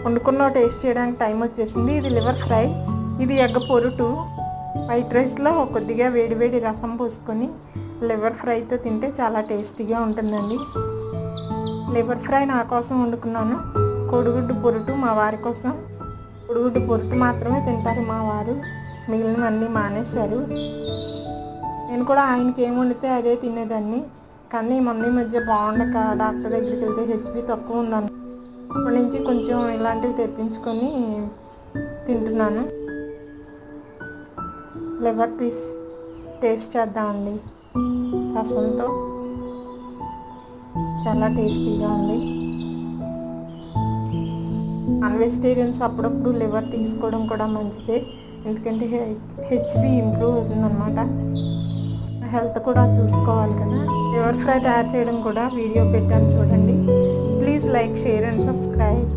వండుకున్న టేస్ట్ చేయడానికి టైం వచ్చేసింది. ఇది లివర్ ఫ్రై, ఇది ఎగ్ పొరుటు. వైట్ రైస్లో కొద్దిగా వేడివేడి రసం పోసుకొని లివర్ ఫ్రైతో తింటే చాలా టేస్టీగా ఉంటుందండి. లివర్ ఫ్రై నా కోసం వండుకున్నాను. కోడిగుడ్డు పొరుటు మా వారి కోసం. కోడిగుడ్డు పొరుటు మాత్రమే తింటారు మా వారు, మిగిలినవన్నీ మానేశారు. నేను కూడా ఆయనకి ఏం వండితే అదే తినేదాన్ని. కానీ మొన్న మధ్య బాగుండక డాక్టర్ దగ్గరికి వెళ్తే హెచ్బి తక్కువ ఉందన్న. అప్పటి నుంచి కొంచెం ఇలాంటివి తెప్పించుకొని తింటున్నాను. లివర్ పీస్ టేస్ట్ చేద్దామండి. రసంతో చాలా టేస్టీగా ఉంది. నాన్ వెజిటేరియన్స్ అప్పుడప్పుడు లివర్ తీసుకోవడం కూడా మంచిదే, ఎందుకంటే హెచ్బి ఇంప్రూవ్ అవుతుందన్నమాట. హెల్త్ కూడా చూసుకోవాలి కదా. లివర్ ఫ్రై తయారు చేయడం కూడా వీడియో పెట్టాను చూడండి. Please like, share and subscribe.